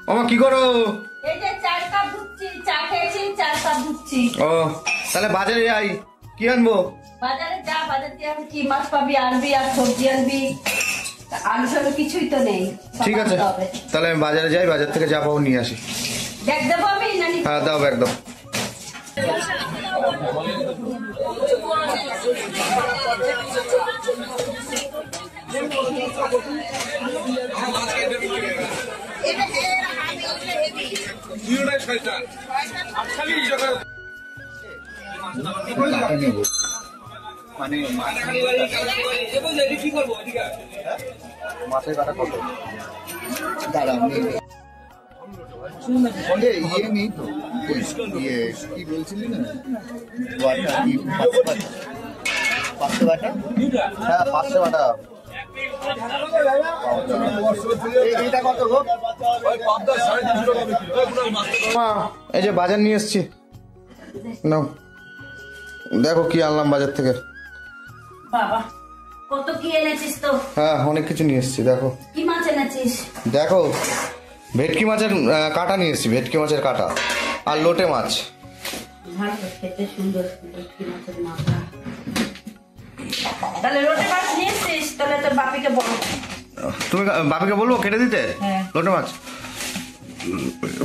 ওমা কি করো? এই যে 4 কাপ দুধছি, চা খেয়েছি, 4 কাপ দুধছি। ও তাহলে বাজারে যাই, কি আনবো? বাজারে যা, বাজার দিয়ে আমি কি মাছ পাবি, আনবি আর সবজি আনবি, আলু সব কিছুই তো নেই। ঠিক আছে তাহলে আমি বাজারে যাই, বাজার থেকে যা পাবো নিয়ে আসি। ব্যাগ দেবো আমি নানি? হ্যাঁ দাও, একদম। মাছের কাটা কত? ইয়ে নেই তো, ইয়ে কি বলছিলি না, 500 বাটা? হ্যাঁ 500 বাটা। এই যে বাজার নিয়ে এসছি, নাও দেখো কি আনলাম বাজার থেকে। বাবা কত কি এনেছিস তো? হ্যাঁ অনেক কিছু নিয়ে এসছি, দেখো। কি মাছ এনেছিস? দেখো ভেটকি মাছের কাটা নিয়ে এসছি, ভেটকি মাছের কাটা আর লোটে মাছ। ভালো খেতে সুন্দর, ভেটকি মাছের মাথা। তাহলে লোটে মাছ নিয়ে এসছিস, তাহলে তোর বাপিকে বল। তুমি বাপিকে বলবো কেটে দিতে? হ্যাঁ। লোটে মাছ,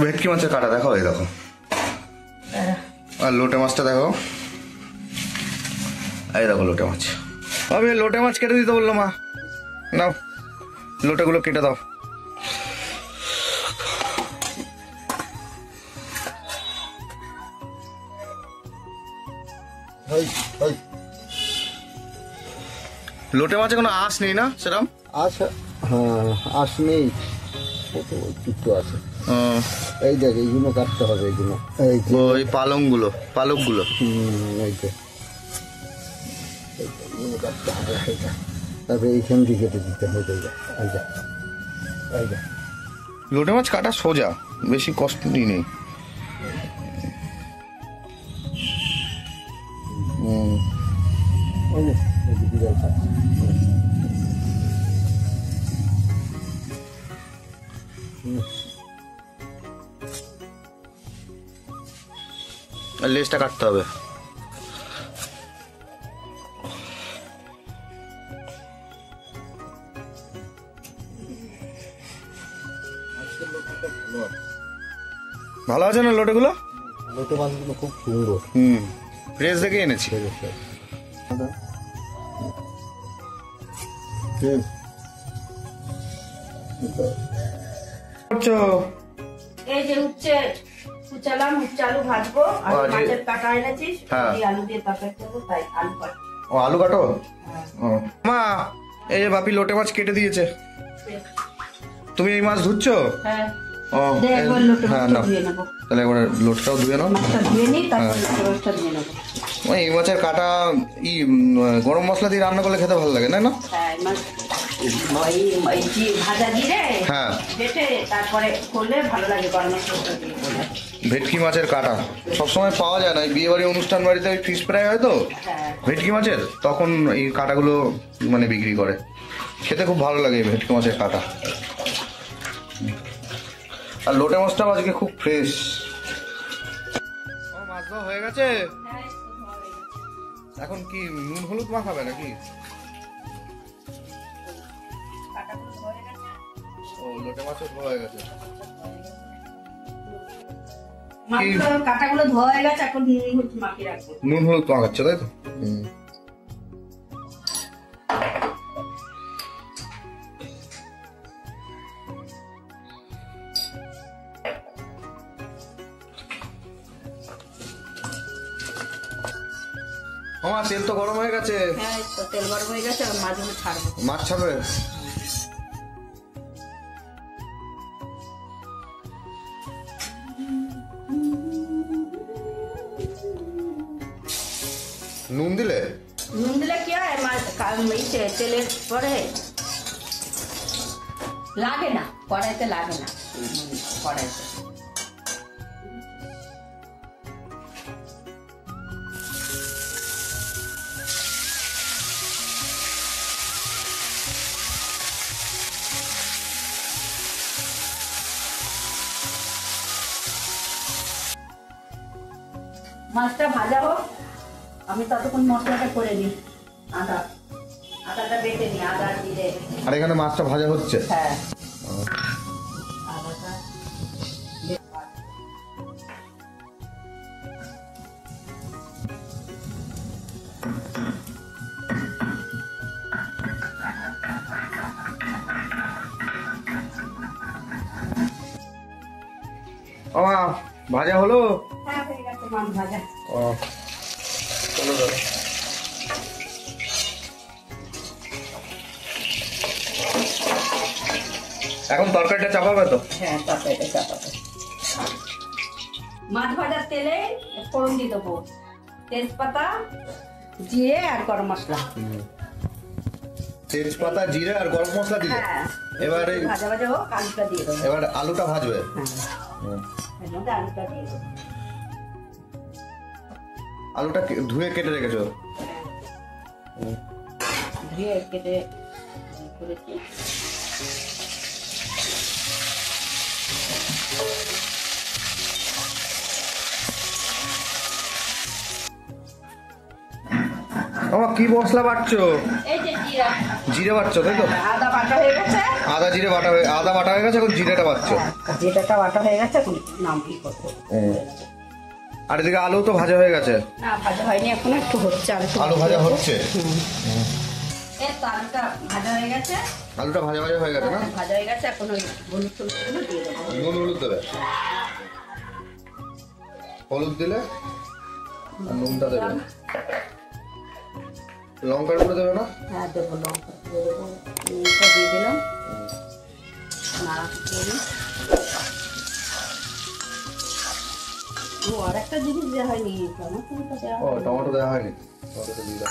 ভেটকি মাছের কাটা দেখো, এই দেখো। আর লোটে মাছটা দেখো, এই দেখো লোটে মাছ। আমি লোটে মাছ কেটে দিতে বললো মা, নাও লোটেগুলো কেটে দাও। লোটে মাছে কোনো আঁশ নেই না সেরকম? আঁশ, হ্যাঁ আঁশ নেই, একটু আছে। এই দেখ এইগুলো কাটতে হবে, এইগুলো এই যে ওই পালকগুলো। এই যে এইগুলো কাটতে হবে, এইটা তারপরে এইখান দিয়ে কেটে দিতে হবে। এইটা এইটা লোটে মাছ কাটা সোজা, বেশি কষ্ট নেই। আর লেজটা কাটতে হবে। ভালো আছে না লোটেগুলো? লোটে মাছগুলো খুব সুন্দর। ফ্রেশ দেখে এনেছি। এই যে উচ্চালাম, উচ্চালু ভাজবো আর মাছের কাটা এনেছিস, আলু দিয়ে তরকারি করবো, তাই আলু কাট। ও আলু কাটো। মা এই যে বাপি লোটে মাছ কেটে দিয়েছে, তুমি এই মাছ ধুচ্ছ? হ্যাঁ। ও হ্যাঁ নাও, তাহলে একবার লোটটাও ধুয়ে নাও। এই মাছের কাটা গরম মশলা দিয়ে রান্না করলে খেতে ভালো লাগে, না? ভাজা জিরে হ্যাঁ বেটে তারপরে করলে ভালো লাগে গরম মশলা দিয়ে। ভেটকি মাছের কাটা সবসময় পাওয়া যায় না, বিয়ে বাড়ি অনুষ্ঠান বাড়িতে ওই ফিশ ফ্রাই হয় তো ভেটকি মাছের, তখন এই কাটাগুলো মানে বিক্রি করে, খেতে খুব ভালো লাগে ভেটকি মাছের কাটা। আর লোটে মাছটাও আজকে খুব ফ্রেশ। মাছ ধোয়া হয়ে গেছে, এখন কি নুন হলুদ মাখাবে নাকি? ও লোটে মাছও ধোয়া হয়ে গেছে, কাটাগুলো ধোয়া হয়ে গেছে, এখন নুন হলুদ মাখিয়ে রাখবো। নুন হলুদ মাখাচ্ছ তাই তো? আমার তেল তো গরম হয়ে গেছে। হ্যাঁ তেল গরম হয়ে গেছে, মাছগুলো ছাড়বো। মাছ ছাড়বে? নুন দিলে কি হয়, তেলের পরে লাগে না, কড়াইতে লাগে না, কড়াইতে। মাছটা ভাজা হোক, আমি ততক্ষণ মশলাটা করে নিই। আদাটা বেটে নিই, আদা জিরে। আর এখানে মাছটা ভাজা হচ্ছে। হ্যাঁ, আদাটা ভাজা হলো। হ্যাঁ হয়ে গেছে মাছ ভাজা। চলো দাদা। এখন তরকারিটা চাপাবে তো? হ্যাঁ, তরকারিটা চাপাবে। মাছ ভাজার তেলে ফোড়ন দিয়ে দেবো, তেজপাতা, জিরে আর গরম মশলা। তেজপাতা, জিরে আর গরম মশলা দিলে হ্যাঁ, এবারে ভাজা ভাজা হোক, আলুটা দিয়ে দেবো। এবার আলুটা ভাজবে। হ্যাঁ, এর মধ্যে আলুটা দিয়ে দেবো। আলুটা ধুয়ে কেটে রেখেছো? ধুয়ে কেটে করেছি। আমার কি মশলা বাটছো? এই যে জিরা, জিরে বাটছো তাই তো? আদা বাটা হয়ে গেছে। আদা জিরে বাটা হয়ে আদা বাটা হয়ে গেছে, এখন জিরেটা বাটছো। জিরাটা বাটা হয়ে গেছে, এখন নাম কি করবো। আর এদিকে আলু তো ভাজা হয়ে গেছে। না, ভাজা হয়নি, এখন একটু হচ্ছে। আলু ভাজা হচ্ছে। এই তো আলুটা ভাজা হয়ে গেছে। আলুটা ভাজা ভাজা হয়ে গেছে না? ভাজা হয়ে গেছে, এখন ওই হলুদ টলুদগুলো দিয়ে দেবো। নুন হলুদ দেবে? হলুদ দিলে আর নুনটা দেবে। লঙ্কার গুঁড়ো দেবে না? হ্যাঁ দেবো, লঙ্কা দিয়ে দেবো, নুনটা দিয়ে দিলাম। নাড়া দিয়ে দিই। ও, আর একটা জিনিস দেওয়া হয়নি, টমেটোটা দেওয়া ও, হয়নি। টমেটো দেওয়া হয়নি? টমেটো দিয়ে দাও।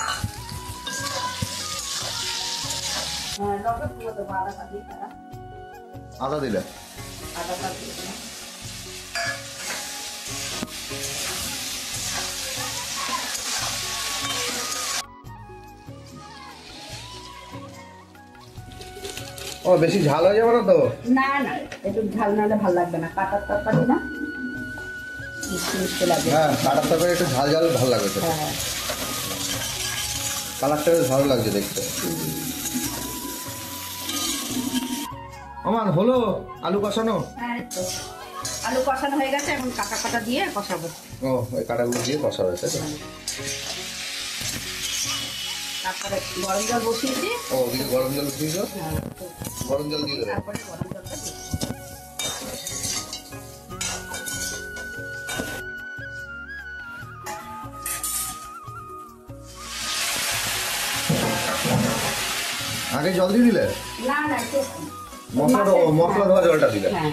হ্যাঁ, লঙ্কা গুঁড়ো দেবো, আদাটা দিয়ে দিলাম। আদা দিলে? আদাটা দিয়ে দিলাম। ও, বেশি ঝাল হয়ে যাবে না তো? না না, একটু ঝাল নাহলে ভালো লাগবে না, কাটার তরকারি না, মিষ্টি মিষ্টি লাগবে। হ্যাঁ, কাটার তরকারি একটু ঝাল ঝাল ভালো লাগবে তো। হ্যাঁ, কালারটা বেশ ভালো লাগছে দেখতে। আমার হলো আলু কষানো? হ্যাঁ, এই তো আলু কষানো হয়ে গেছে, এখন কাটা কাটা দিয়ে কষাবো। ও, ওই কাটাগুলো দিয়ে কষা হয়েছে তো? তারপরে গরম জল বসিয়েছি। ও, ওদিকে গরম জল দিয়ে দাও। হ্যাঁ, গরম জল দিয়ে দেবে। তারপরে গরম জলটা দিই। আগে জল দিয়ে দিলে? না না, একটু মশলা ধোয়া জলটা দিলে? হ্যাঁ,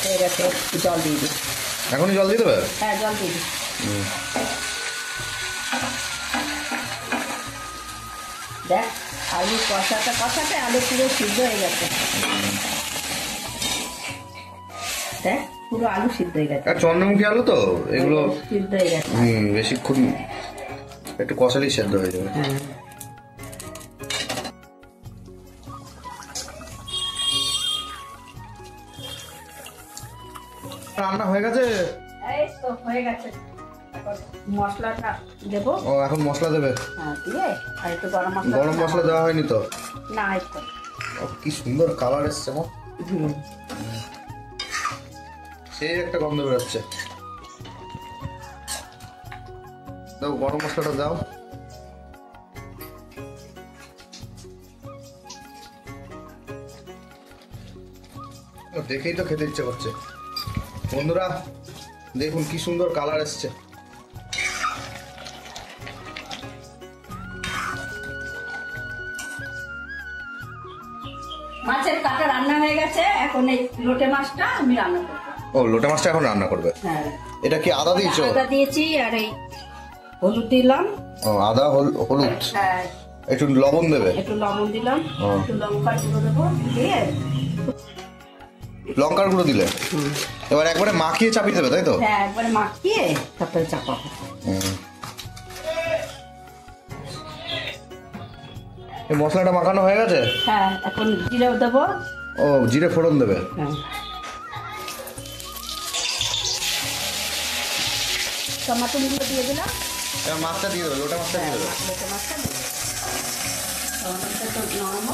হয়ে গেছে, জল দিয়ে দিই। এখনই জল দিয়ে দেবে? হ্যাঁ, জল দিয়ে দিই। দেখ, আলু কষাতে আলু পুরো সিদ্ধ হয়ে গেছে। দেখ, পুরো আলু সিদ্ধ হয়ে গেছে। আর চন্দ্রমুখী আলু তো এগুলো সিদ্ধ হয়ে গেছে। বেশিক্ষণ একটু কষালেই সেদ্ধ হয়ে যাবে। হ্যাঁ, রান্না হয়ে গেছে? এই তো হয়ে গেছে। এখন মশলাটা দেবো। ও, এখন মশলা দেবে? হ্যাঁ, দিয়ে আর একটু গরম মশলা। গরম মশলা দেওয়া হয়নি তো? না, এই তো। ও, কি সুন্দর কালার এসছে না? হুম। সেই একটা গন্ধ বেরোচ্ছে। দাও, গরম মশলাটা দাও। দেখেই তো খেতে ইচ্ছে করছে। বন্ধুরা দেখুন কি সুন্দর কালার এসছে। মাছের কাটা রান্না হয়ে গেছে, এখন এই লোটে মাছটা আমি রান্না করবো। ও, লোটে মাছটা এখন রান্না করবে? হ্যাঁ, এটা কি আদা দিয়েছো? আদা দিয়েছি আর এই হলুদ দিলাম। ও, আদা হলুদ, হ্যাঁ, একটু লবণ দেবে? একটু লবণ দিলাম, ও। একটু লঙ্কার গুঁড়ো দেবো, দিয়ে লঙ্কার গুঁড়ো দিলে এবার একবারে মাখিয়ে চাপিয়ে দেবে তাই তো? হ্যাঁ, একবারে মাখিয়ে তারপরে চাপাবো। এই মশলাটা মাখানো হয়ে গেছে? হ্যাঁ, এখন জিরে দেবো। ও, জিরে ফোড়ন দেবে। হ্যাঁ, টমাটোগুলো দিয়ে দিলাম। এবার মাছটা দিয়ে দেবে, লোটা মাছটা দিয়ে দেবে। লোটে মাছটা দিয়ে দেবো। টমাটোটা তো নরম।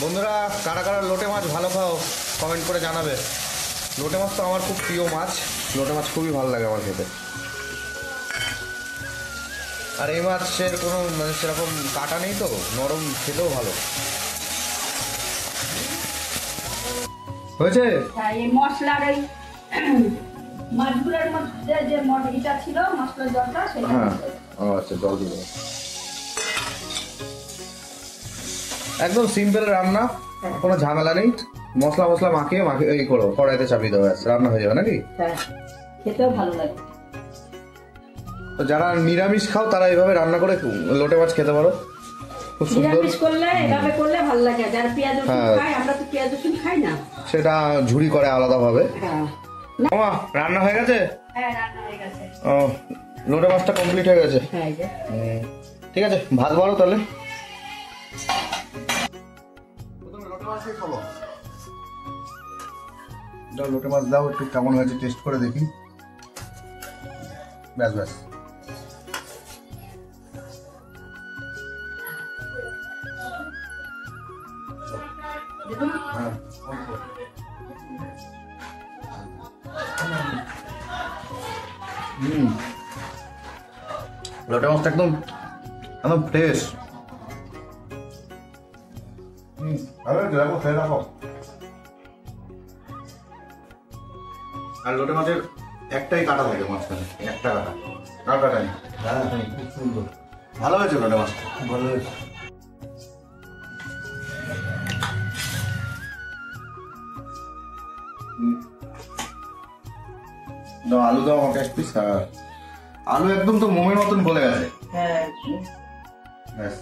বন্ধুরা, কারা কারা লোটে মাছ ভালো খাও কমেন্ট করে জানাবে। লোটে মাছ তো আমার খুব প্রিয় মাছ, লোটে মাছ খুবই ভালো লাগে আমার খেতে। আর এই মাছের কোনো মানে সেরকম কাটা নেই তো, নরম, খেতেও ভালো হয়েছে। হ্যাঁ, এই মশলার এই মাছগুলোর মধ্যে যে মশলাটা ছিল, মশলার জলটা সেটা। হ্যাঁ, ও আচ্ছা, জল দিয়ে দেবো। একদম সিম্পল রান্না, কোনো ঝামেলা নেই। মশলা মশলা মাখিয়ে মাখিয়ে এই করো, কড়াইতে চাপিয়ে দেবো, রান্না হয়ে যাবে নাকি? হ্যাঁ, খেতেও ভালো লাগে। তো যারা নিরামিষ খাও তারা এইভাবে রান্না করে লোটে মাছ খেতে পারো, খুব সুন্দর। নিরামিষ করলে এভাবে করলে ভালো লাগে। যারা পেঁয়াজ রসুন হ্যাঁ। খায়, আমরা তো পেঁয়াজ রসুন খাই না। সেটা ঝুড়ি করে আলাদা ভাবে। হ্যাঁ, মামা, রান্না হয়ে গেছে? হ্যাঁ, রান্না হয়ে গেছে। ও, লোটে মাছটা কমপ্লিট হয়ে গেছে। হ্যাঁ, এই যে। ঠিক আছে, ভাত বাড়ো তাহলে। লোটে মাছ দাও, একটু কেমন হয়েছে টেস্ট করে দেখি। ব্যাস ব্যাস। হ্যাঁ, লোটে মাছটা একদম একদম ফ্রেশ। দেখো, খেয়ে রাখো। আর লোটে মাছের একটাই কাটা থাকে মাঝখানে, একটা কাটা, আর কাটা নেই। হ্যাঁ, খুব সুন্দর, ভালো হয়েছে লোটে মাছটা, ভালো হয়েছে। দাও, আলু দাও আমাকে এক পিস। আলু একদম তো মোমের মতন গলে গেছে। হ্যাঁ, ব্যাস।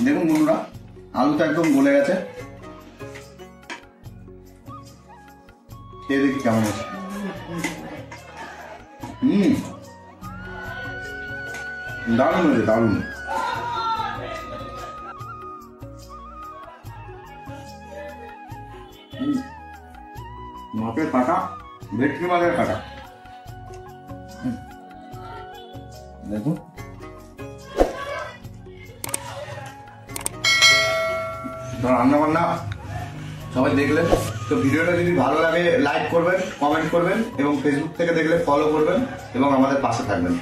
দেখুন বন্ধুরা, আলুটা একদম গলে গেছে। খেয়ে দেখি কেমন আছে। দারুণ হয়েছে, দারুণ। মাছের কাটা, ভেটকি মাছের কাটা, দেখুন। রান্না বান্না সবাই দেখলেন তো, ভিডিওটা যদি ভালো লাগে লাইক করবেন, কমেন্ট করবেন এবং ফেসবুক থেকে দেখলে ফলো করবেন এবং আমাদের পাশে থাকবেন।